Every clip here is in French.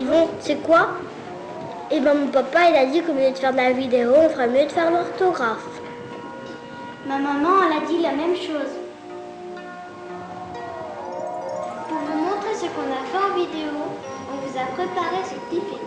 bon, c'est quoi? Et ben mon papa il a dit qu'au lieu de faire de la vidéo, on ferait mieux de faire l'orthographe. Ma maman elle a dit la même chose. Pour vous montrer ce qu'on a fait en vidéo, on vous a préparé ce petit film.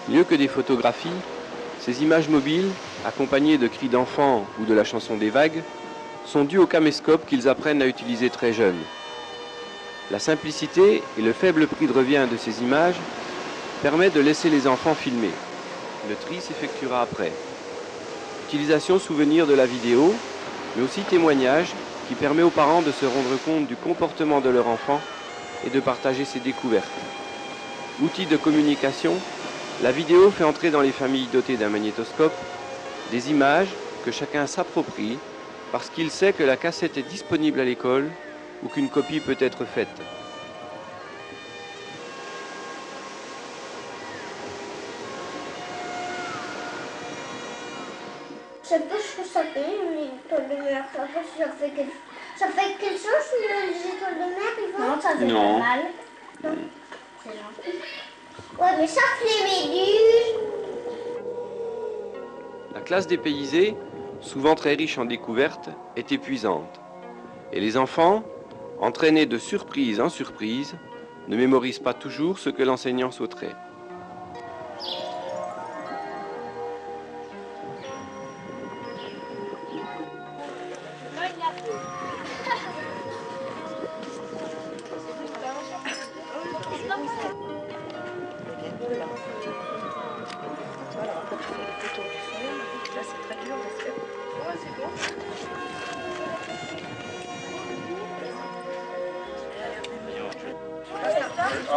Mieux que des photographies, ces images mobiles, accompagnées de cris d'enfants ou de la chanson des vagues, sont dues au caméscope qu'ils apprennent à utiliser très jeunes. La simplicité et le faible prix de revient de ces images permettent de laisser les enfants filmer. Le tri s'effectuera après. Utilisation souvenir de la vidéo, mais aussi témoignage qui permet aux parents de se rendre compte du comportement de leur enfant et de partager ses découvertes. Outil de communication, la vidéo fait entrer dans les familles dotées d'un magnétoscope des images que chacun s'approprie parce qu'il sait que la cassette est disponible à l'école ou qu'une copie peut être faite. Je sais pas ce que ça fait, une étoile de mer. Ça fait quelque chose, les étoiles de mer, ils vont? Non, ça fait pas mal. Non, c'est gentil. Ouais, mais ça fait les méduses. La classe dépaysée, souvent très riche en découvertes, est épuisante. Et les enfants, entraînés de surprise en surprise, ne mémorisent pas toujours ce que l'enseignant souhaiterait.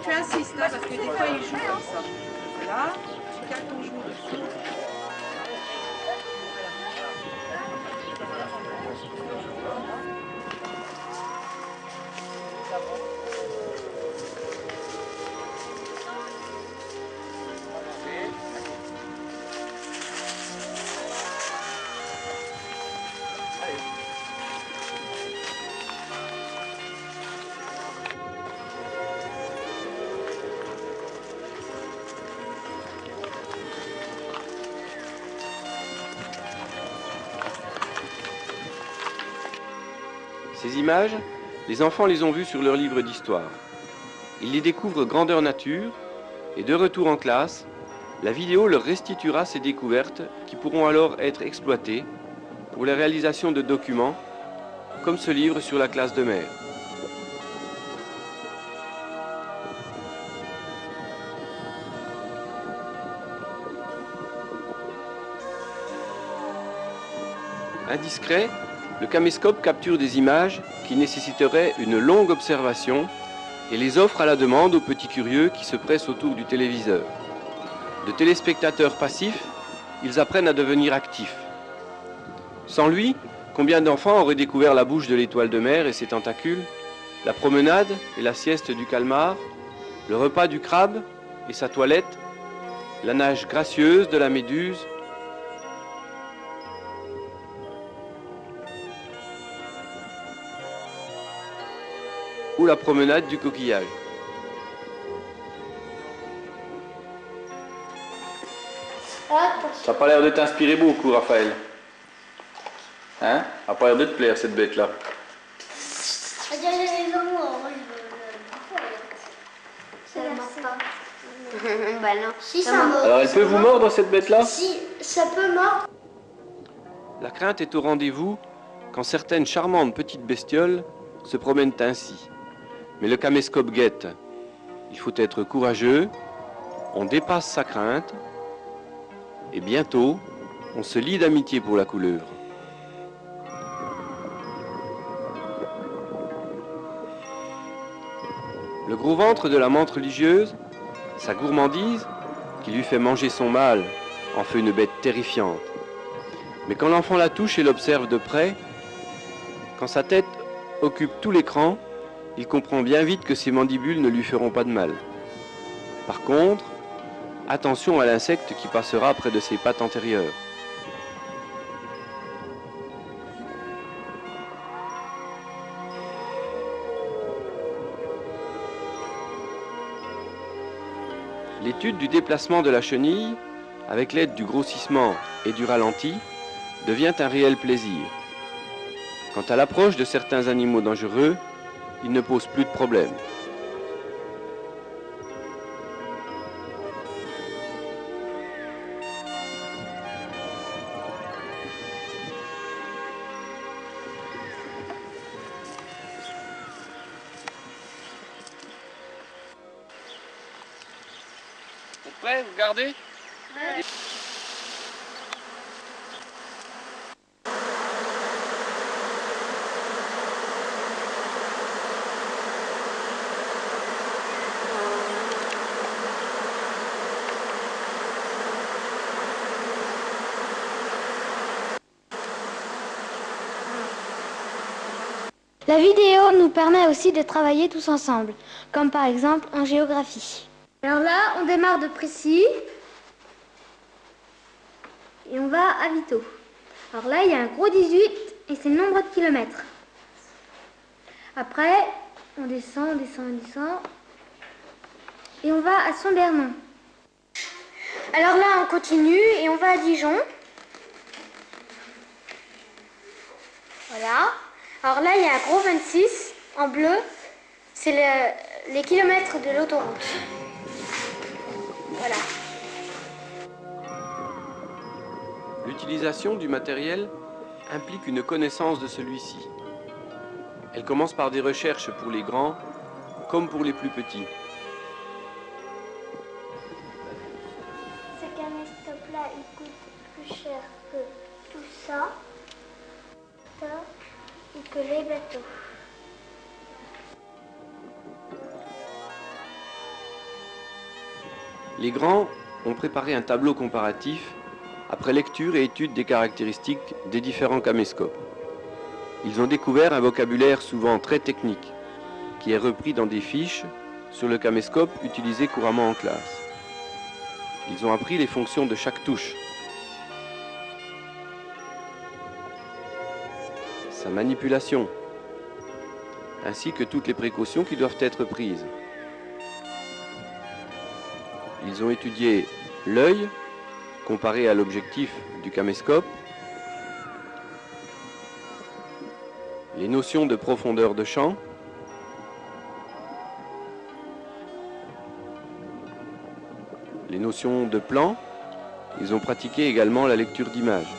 Tu insistes là, parce que des fois il joue comme ça. Là, tu cales ton genou dessus. Ces images, les enfants les ont vues sur leur livre d'histoire. Ils les découvrent grandeur nature et de retour en classe, la vidéo leur restituera ces découvertes qui pourront alors être exploitées pour la réalisation de documents comme ce livre sur la classe de mer. Indiscret, le caméscope capture des images qui nécessiteraient une longue observation et les offre à la demande aux petits curieux qui se pressent autour du téléviseur. De téléspectateurs passifs, ils apprennent à devenir actifs. Sans lui, combien d'enfants auraient découvert la bouche de l'étoile de mer et ses tentacules, la promenade et la sieste du calmar, le repas du crabe et sa toilette, la nage gracieuse de la méduse, ou la promenade du coquillage. Ça n'a pas l'air de t'inspirer beaucoup, Raphaël. Hein? Ça n'a pas l'air de te plaire, cette bête-là. Bah non. Si ça mord. Alors, elle peut vous mordre, cette bête-là? Si, ça peut mordre. La crainte est au rendez-vous quand certaines charmantes petites bestioles se promènent ainsi. Mais le caméscope guette. Il faut être courageux, on dépasse sa crainte, et bientôt, on se lie d'amitié pour la couleuvre. Le gros ventre de la menthe religieuse, sa gourmandise, qui lui fait manger son mâle, en fait une bête terrifiante. Mais quand l'enfant la touche et l'observe de près, quand sa tête occupe tout l'écran, il comprend bien vite que ses mandibules ne lui feront pas de mal. Par contre, attention à l'insecte qui passera près de ses pattes antérieures. L'étude du déplacement de la chenille, avec l'aide du grossissement et du ralenti, devient un réel plaisir. Quant à l'approche de certains animaux dangereux, il ne pose plus de problème. Vous êtes prêts? Vous gardez? Ouais. La vidéo nous permet aussi de travailler tous ensemble, comme par exemple en géographie. Alors là, on démarre de Précy et on va à Vito. Alors là, il y a un gros 18 et c'est le nombre de kilomètres. Après, on descend, on descend, on descend et on va à Saint-Bernon. Alors là, on continue et on va à Dijon. Voilà. Alors là, il y a un gros 26 en bleu, c'est les kilomètres de l'autoroute. Voilà. L'utilisation du matériel implique une connaissance de celui-ci. Elle commence par des recherches pour les grands comme pour les plus petits. Ce caméscope-là, il coûte plus cher que tout ça. Et que les bateaux. Les grands ont préparé un tableau comparatif après lecture et étude des caractéristiques des différents caméscopes. Ils ont découvert un vocabulaire souvent très technique, qui est repris dans des fiches sur le caméscope utilisé couramment en classe. Ils ont appris les fonctions de chaque touche, sa manipulation, ainsi que toutes les précautions qui doivent être prises. Ils ont étudié l'œil, comparé à l'objectif du caméscope, les notions de profondeur de champ, les notions de plan. Ils ont pratiqué également la lecture d'images.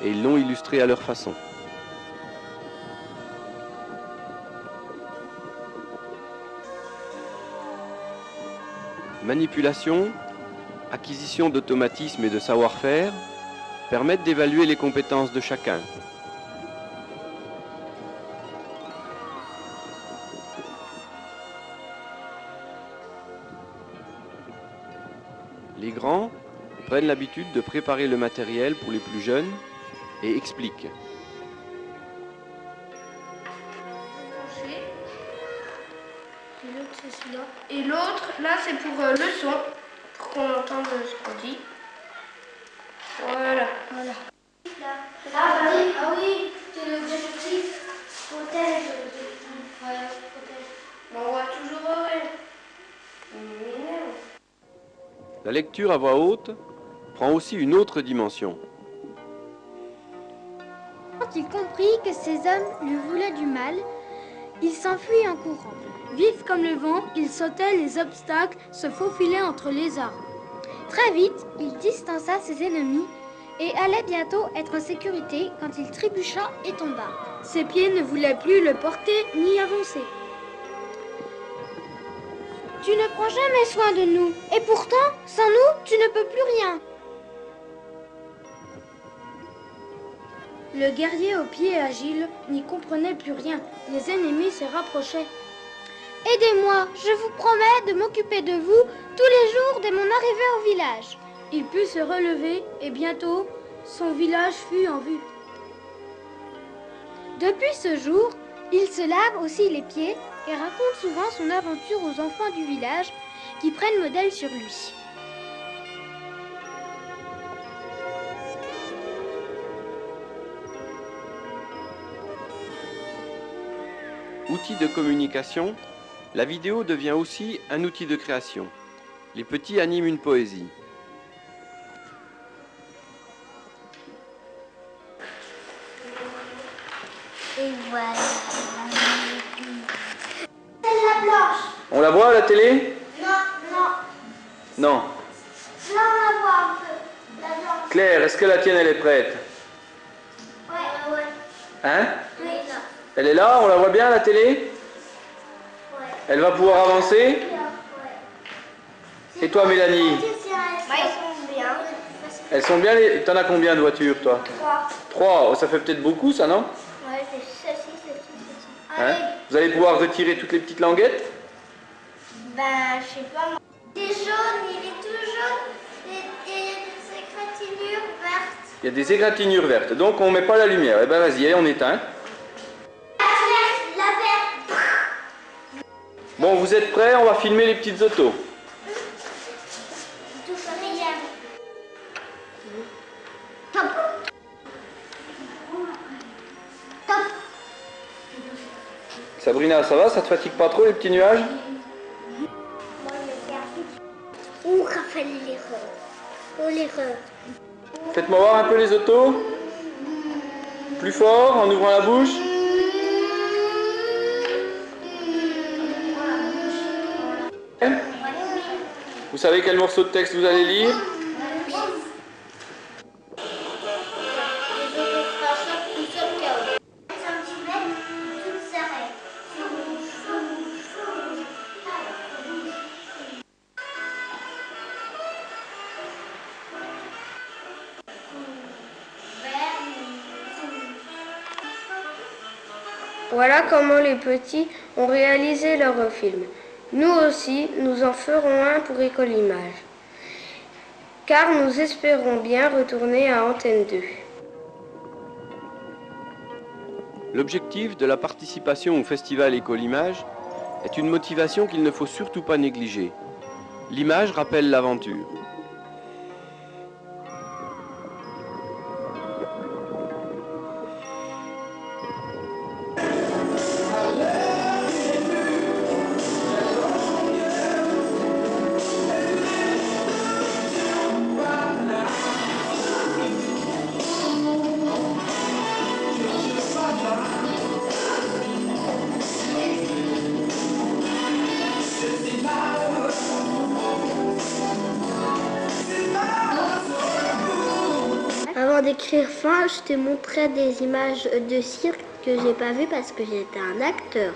Et ils l'ont illustré à leur façon. Manipulation, acquisition d'automatisme et de savoir-faire permettent d'évaluer les compétences de chacun. Les grands prennent l'habitude de préparer le matériel pour les plus jeunes et expliquent. Et l'autre, c'est celui-là. Et l'autre, là, c'est pour le son, pour qu'on entende ce qu'on dit. Voilà. Voilà. Ah oui, c'est l'objectif. Protège l'objectif. Ouais, protège. On voit toujours heureux. La lecture à voix haute prend aussi une autre dimension. Quand il comprit que ces hommes lui voulaient du mal, il s'enfuit en courant. Vif comme le vent, il sautait les obstacles, se faufilait entre les arbres. Très vite, il distança ses ennemis et allait bientôt être en sécurité quand il trébucha et tomba. Ses pieds ne voulaient plus le porter ni avancer. Tu ne prends jamais soin de nous, et pourtant, sans nous, tu ne peux plus rien. Le guerrier aux pieds agiles n'y comprenait plus rien. Les ennemis se rapprochaient. Aidez-moi, je vous promets de m'occuper de vous tous les jours dès mon arrivée au village. Il put se relever et bientôt, son village fut en vue. Depuis ce jour, Il se lave aussi les pieds et raconte souvent son aventure aux enfants du village qui prennent modèle sur lui. Outil de communication, la vidéo devient aussi un outil de création. Les petits animent une poésie. Et voilà. Celle-là blanche. On la voit à la télé? Non, non. Non. Là, on la voit un peu. La blanche. Claire, est-ce que la tienne elle est prête? Ouais. Hein? Oui, non. Elle est là, on la voit bien à la télé? Ouais. Elle va pouvoir avancer? Ouais. Et toi Mélanie? Bah, ils sont bien. Elles sont bien les... T'en as combien de voitures toi? 3. 3, oh, ça fait peut-être beaucoup ça, non? Ouais, c'est ceci, ceci. Hein? Vous allez pouvoir retirer toutes les petites languettes? Ben, je sais pas. Il est jaune, il est tout jaune. Et il y a des égratignures vertes. Il y a des égratignures vertes, donc on met pas la lumière. Eh ben vas-y, allez, on éteint. La verte. Bon, vous êtes prêts? On va filmer les petites autos. Tout pareil. Top. Top. Sabrina, ça va? Ça te fatigue pas trop les petits nuages? Ouh, Raphaël, l'erreur. Oh, l'erreur. Faites-moi voir un peu les autos. Plus fort, en ouvrant la bouche. Vous savez quel morceau de texte vous allez lire? Voilà comment les petits ont réalisé leur film. Nous aussi, nous en ferons un pour École Image, car nous espérons bien retourner à Antenne 2. L'objectif de la participation au festival École Image est une motivation qu'il ne faut surtout pas négliger. L'image rappelle l'aventure. Avant d'écrire fin, je te montrais des images de cirque que j'ai pas vues parce que j'étais un acteur.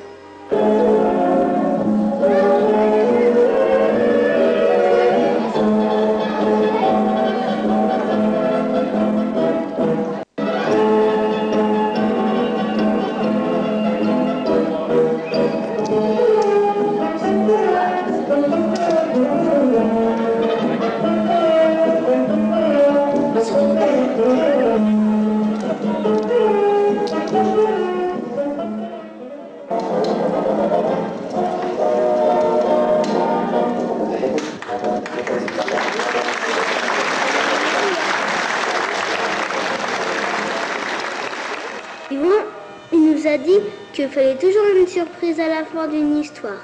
Il nous a dit qu'il fallait toujours une surprise à la fin d'une histoire.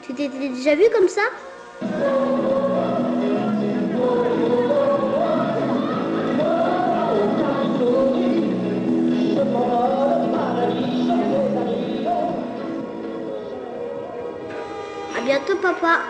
Tu t'étais déjà vu comme ça? À bientôt, papa.